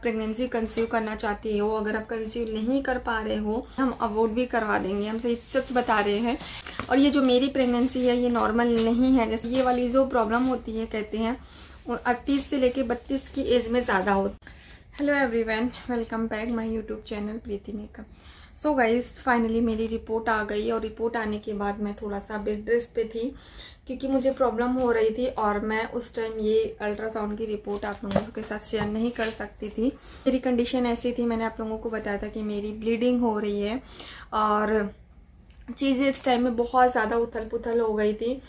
Pregnancy conceive करना चाहती हो, अगर आप कंसीव नहीं कर पा रहे हो, हम अवॉइड भी करवा देंगे, हम सच बता रहे हैं। और ये जो मेरी प्रेगनेंसी है ये नॉर्मल नहीं है। जैसे ये वाली जो प्रॉब्लम होती है, कहते हैं 38 से लेके 32 की एज में ज़्यादा होती है। Hello everyone, welcome back my YouTube channel Preeti makeup. So guys, finally मेरी रिपोर्ट आ गई और रिपोर्ट आने के बाद मैं थोड़ा सा बेड रेस्ट पे थी क्योंकि मुझे प्रॉब्लम हो रही थी और मैं उस टाइम ये अल्ट्रासाउंड की रिपोर्ट आप लोगों के साथ शेयर नहीं कर सकती थी। मेरी कंडीशन ऐसी थी, मैंने आप लोगों को बताया था कि मेरी ब्लीडिंग हो रही है और चीज़ें इस टाइम में बहुत ज़्यादा उथल पुथल हो गई थी।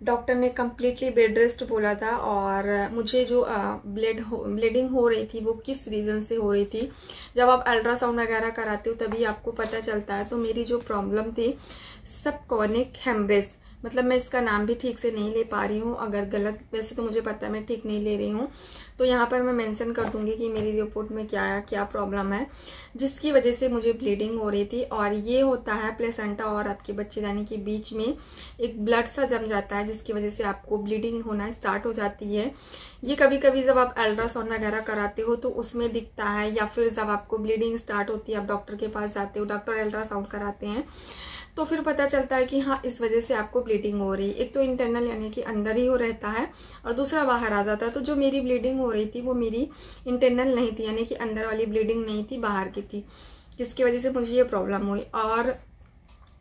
डॉक्टर ने कम्प्लीटली बेड रेस्ट बोला था और मुझे जो ब्लीडिंग हो रही थी वो किस रीज़न से हो रही थी, जब आप अल्ट्रासाउंड वगैरह कराते हो तभी आपको पता चलता है। तो मेरी जो प्रॉब्लम थी सबक्लोनिक हेमरेज, मतलब मैं इसका नाम भी ठीक से नहीं ले पा रही हूँ, अगर गलत, वैसे तो मुझे पता है मैं ठीक नहीं ले रही हूँ, तो यहाँ पर मैं मेंशन कर दूंगी कि मेरी रिपोर्ट में क्या प्रॉब्लम है जिसकी वजह से मुझे ब्लीडिंग हो रही थी। और ये होता है प्लेसेंटा और आपके बच्चेदानी के बीच में एक ब्लड सा जम जाता है जिसकी वजह से आपको ब्लीडिंग होना स्टार्ट हो जाती है। ये कभी कभी जब आप अल्ट्रासाउंड वगैरह कराते हो तो उसमें दिखता है, या फिर जब आपको ब्लीडिंग स्टार्ट होती है, आप डॉक्टर के पास जाते हो, डॉक्टर अल्ट्रासाउंड कराते हैं तो फिर पता चलता है कि हाँ इस वजह से आपको ब्लीडिंग हो रही है। एक तो इंटरनल यानी कि अंदर ही हो रहता है और दूसरा बाहर आ जाता है। तो जो मेरी ब्लीडिंग हो रही थी वो मेरी इंटरनल नहीं थी, यानी कि अंदर वाली ब्लीडिंग नहीं थी, बाहर की थी, जिसकी वजह से मुझे ये प्रॉब्लम हुई। और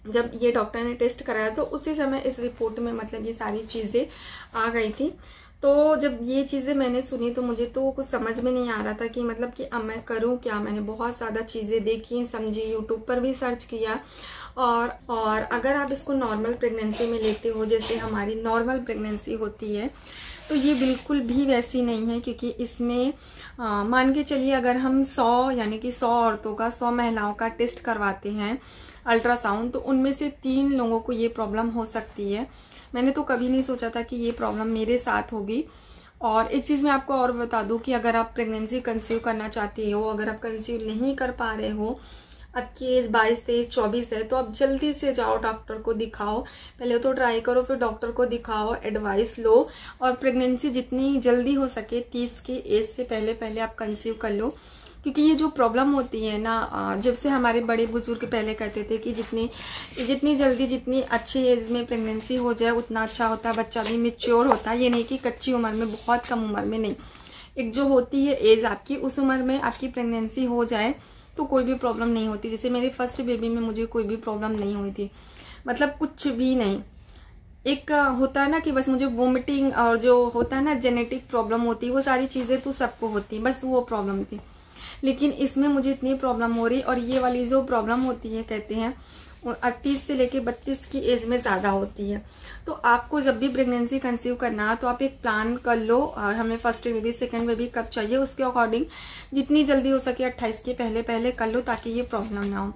जब ये डॉक्टर ने टेस्ट कराया तो उसी समय इस रिपोर्ट में मतलब ये सारी चीजें आ गई थी। तो जब ये चीज़ें मैंने सुनी तो मुझे तो कुछ समझ में नहीं आ रहा था कि मतलब कि अब मैं करूँ क्या। मैंने बहुत ज़्यादा चीज़ें देखी, समझी, यूट्यूब पर भी सर्च किया। और अगर आप इसको नॉर्मल प्रेगनेंसी में लेते हो जैसे हमारी नॉर्मल प्रेगनेंसी होती है तो ये बिल्कुल भी वैसी नहीं है, क्योंकि इसमें मान के चलिए अगर हम 100 यानी कि 100 औरतों का, 100 महिलाओं का टेस्ट करवाते हैं अल्ट्रासाउंड, तो उनमें से 3 लोगों को ये प्रॉब्लम हो सकती है। मैंने तो कभी नहीं सोचा था कि ये प्रॉब्लम मेरे साथ होगी। और एक चीज़ मैं आपको और बता दूं कि अगर आप प्रेगनेंसी कंसीव करना चाहते हो, अगर आप कंसीव नहीं कर पा रहे हो, आपकी एज 22, 23, 24 है, तो आप जल्दी से जाओ डॉक्टर को दिखाओ। पहले तो ट्राई करो, फिर डॉक्टर को दिखाओ, एडवाइस लो और प्रेगनेंसी जितनी जल्दी हो सके 30 की एज से पहले आप कंसीव कर लो। क्योंकि ये जो प्रॉब्लम होती है ना, जब से हमारे बड़े बुजुर्ग पहले कहते थे कि जितनी जल्दी, जितनी अच्छी एज में प्रेगनेंसी हो जाए उतना अच्छा होता है, बच्चा भी मैच्योर होता है। ये नहीं कि कच्ची उम्र में, बहुत कम उम्र में नहीं, एक जो होती है एज आपकी, उस उम्र में आपकी प्रेगनेंसी हो जाए तो कोई भी प्रॉब्लम नहीं होती। जैसे मेरे फर्स्ट बेबी में मुझे कोई भी प्रॉब्लम नहीं हुई थी, मतलब कुछ भी नहीं। एक होता है ना कि बस मुझे वोमिटिंग और जो होता है ना जेनेटिक प्रॉब्लम होती है, वो सारी चीजें तो सबको होती, बस वो प्रॉब्लम थी। लेकिन इसमें मुझे इतनी प्रॉब्लम हो रही, और ये वाली जो प्रॉब्लम होती है, कहते हैं 38 से लेके 32 की एज में ज्यादा होती है। तो आपको जब भी प्रेगनेंसी कंसीव करना है तो आप एक प्लान कर लो, और हमें फर्स्ट बेबी, सेकंड बेबी कब चाहिए उसके अकॉर्डिंग जितनी जल्दी हो सके 28 के पहले कर लो ताकि ये प्रॉब्लम ना हो,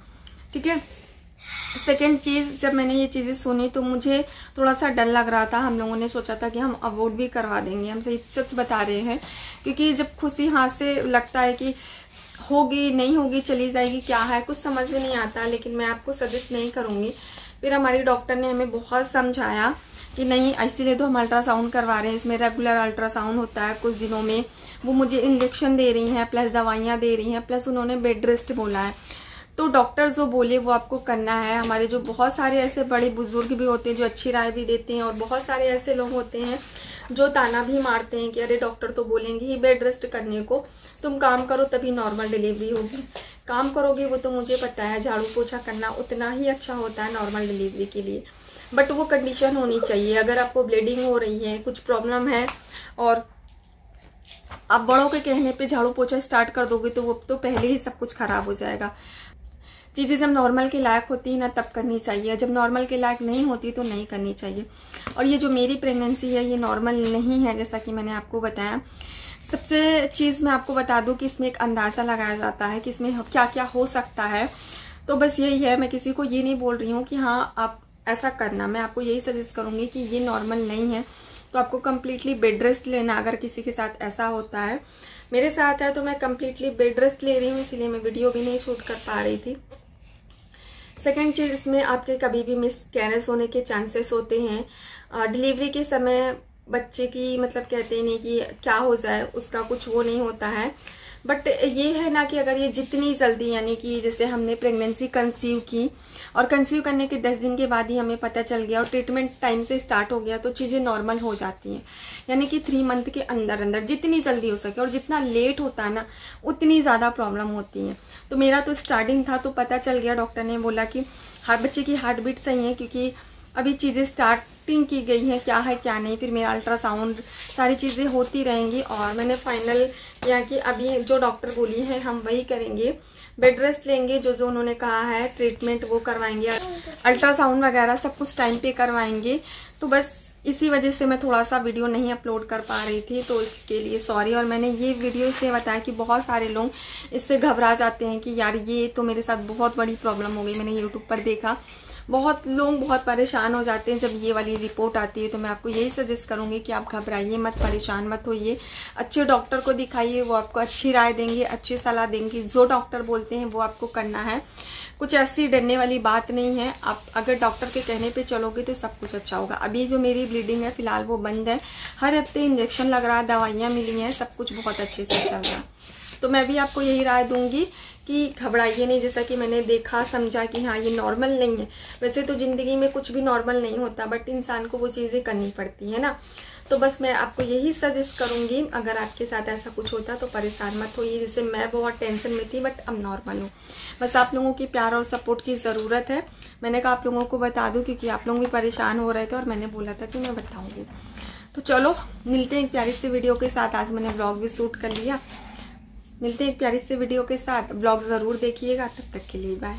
ठीक है। सेकेंड चीज, जब मैंने ये चीजें सुनी तो मुझे थोड़ा सा डर लग रहा था। हम लोगों ने सोचा था कि हम अवॉइड भी करवा देंगे, हम सच बता रहे हैं, क्योंकि जब खुशी हाथ से लगता है कि होगी नहीं होगी, चली जाएगी, क्या है, कुछ समझ में नहीं आता। लेकिन मैं आपको सजेस्ट नहीं करूंगी। फिर हमारी डॉक्टर ने हमें बहुत समझाया कि नहीं, इसीलिए तो हम अल्ट्रासाउंड करवा रहे हैं, इसमें रेगुलर अल्ट्रासाउंड होता है कुछ दिनों में। वो मुझे इंजेक्शन दे रही हैं, प्लस दवाइयां दे रही हैं, प्लस उन्होंने बेड रेस्ट बोला है। तो डॉक्टर जो बोले वो आपको करना है। हमारे जो बहुत सारे ऐसे बड़े बुजुर्ग भी होते हैं जो अच्छी राय भी देते हैं, और बहुत सारे ऐसे लोग होते हैं जो ताना भी मारते हैं कि अरे डॉक्टर तो बोलेंगे ही बेड रेस्ट करने को, तुम काम करो तभी नॉर्मल डिलीवरी होगी। काम करोगे वो तो मुझे पता है, झाड़ू पोछा करना उतना ही अच्छा होता है नॉर्मल डिलीवरी के लिए, बट वो कंडीशन होनी चाहिए। अगर आपको ब्लीडिंग हो रही है, कुछ प्रॉब्लम है और आप बड़ों के कहने पे झाड़ू पोछा स्टार्ट कर दोगे तो वो तो पहले ही सब कुछ खराब हो जाएगा। चीज़ें जब नॉर्मल के लायक होती है ना तब करनी चाहिए, जब नॉर्मल के लायक नहीं होती तो नहीं करनी चाहिए। और ये जो मेरी प्रेगनेंसी है ये नॉर्मल नहीं है, जैसा कि मैंने आपको बताया। सबसे चीज़ मैं आपको बता दूं कि इसमें एक अंदाज़ा लगाया जाता है कि इसमें क्या क्या हो सकता है। तो बस यही है, मैं किसी को ये नहीं बोल रही हूँ कि हाँ आप ऐसा करना, मैं आपको यही सजेस्ट करूंगी कि ये नॉर्मल नहीं है तो आपको कम्प्लीटली बेड रेस्ट लेना। अगर किसी के साथ ऐसा होता है, मेरे साथ है तो मैं कम्प्लीटली बेड रेस्ट ले रही हूँ, इसीलिए मैं वीडियो भी नहीं शूट कर पा रही थी। सेकेंड चीज, इसमें आपके कभी भी मिसकैरेज होने के चांसेस होते हैं। डिलीवरी के समय बच्चे की मतलब कहते हैं नहीं कि क्या हो जाए, उसका कुछ वो नहीं होता है, बट ये है ना कि अगर ये जितनी जल्दी, यानी कि जैसे हमने प्रेगनेंसी कंसीव की और कंसीव करने के 10 दिन के बाद ही हमें पता चल गया और ट्रीटमेंट टाइम से स्टार्ट हो गया, तो चीज़ें नॉर्मल हो जाती हैं। यानी कि 3 मंथ के अंदर अंदर जितनी जल्दी हो सके, और जितना लेट होता है ना उतनी ज़्यादा प्रॉब्लम होती है। तो मेरा तो स्टार्टिंग था, तो पता चल गया, डॉक्टर ने बोला कि बच्चे की हार्ट बीट सही है, क्योंकि अभी चीज़ें स्टार्टिंग की गई हैं, क्या है क्या नहीं, फिर मेरा अल्ट्रासाउंड, सारी चीज़ें होती रहेंगी। और मैंने फाइनल किया कि अभी जो डॉक्टर बोली है हम वही करेंगे, बेड रेस्ट लेंगे, जो जो उन्होंने कहा है ट्रीटमेंट वो करवाएंगे, अल्ट्रासाउंड वगैरह सब कुछ टाइम पे करवाएंगे। तो बस इसी वजह से मैं थोड़ा सा वीडियो नहीं अपलोड कर पा रही थी, तो इसके लिए सॉरी। और मैंने ये वीडियो इसलिए बताया कि बहुत सारे लोग इससे घबरा जाते हैं कि यार ये तो मेरे साथ बहुत बड़ी प्रॉब्लम हो गई। मैंने यूट्यूब पर देखा, बहुत लोग बहुत परेशान हो जाते हैं जब ये वाली रिपोर्ट आती है। तो मैं आपको यही सजेस्ट करूंगी कि आप घबराइए मत, परेशान मत होइए, अच्छे डॉक्टर को दिखाइए, वो आपको अच्छी राय देंगे, अच्छी सलाह देंगे। जो डॉक्टर बोलते हैं वो आपको करना है, कुछ ऐसी डरने वाली बात नहीं है। आप अगर डॉक्टर के कहने पे चलोगे तो सब कुछ अच्छा होगा। अभी जो मेरी ब्लीडिंग है फिलहाल वो बंद है, हर हफ्ते इंजेक्शन लग रहा है, दवाइयाँ मिली हैं, सब कुछ बहुत अच्छे से चल रहा है। तो मैं भी आपको यही राय दूंगी कि घबराइए नहीं। जैसा कि मैंने देखा समझा कि हाँ ये नॉर्मल नहीं है। वैसे तो जिंदगी में कुछ भी नॉर्मल नहीं होता, बट इंसान को वो चीज़ें करनी पड़ती है ना। तो बस मैं आपको यही सजेस्ट करूंगी, अगर आपके साथ ऐसा कुछ होता तो परेशान मत होइए। जैसे मैं बहुत टेंशन में थी, बट अब नॉर्मल हूँ। बस आप लोगों की प्यार और सपोर्ट की ज़रूरत है। मैंने कहा आप लोगों को बता दूँ, क्योंकि आप लोग भी परेशान हो रहे थे और मैंने बोला था कि मैं बताऊँगी। तो चलो मिलते हैं एक प्यारी सी वीडियो के साथ। आज मैंने ब्लॉग भी शूट कर लिया। मिलते हैं एक प्यारी सी वीडियो के साथ, ब्लॉग ज़रूर देखिएगा। तब तक के लिए बाय।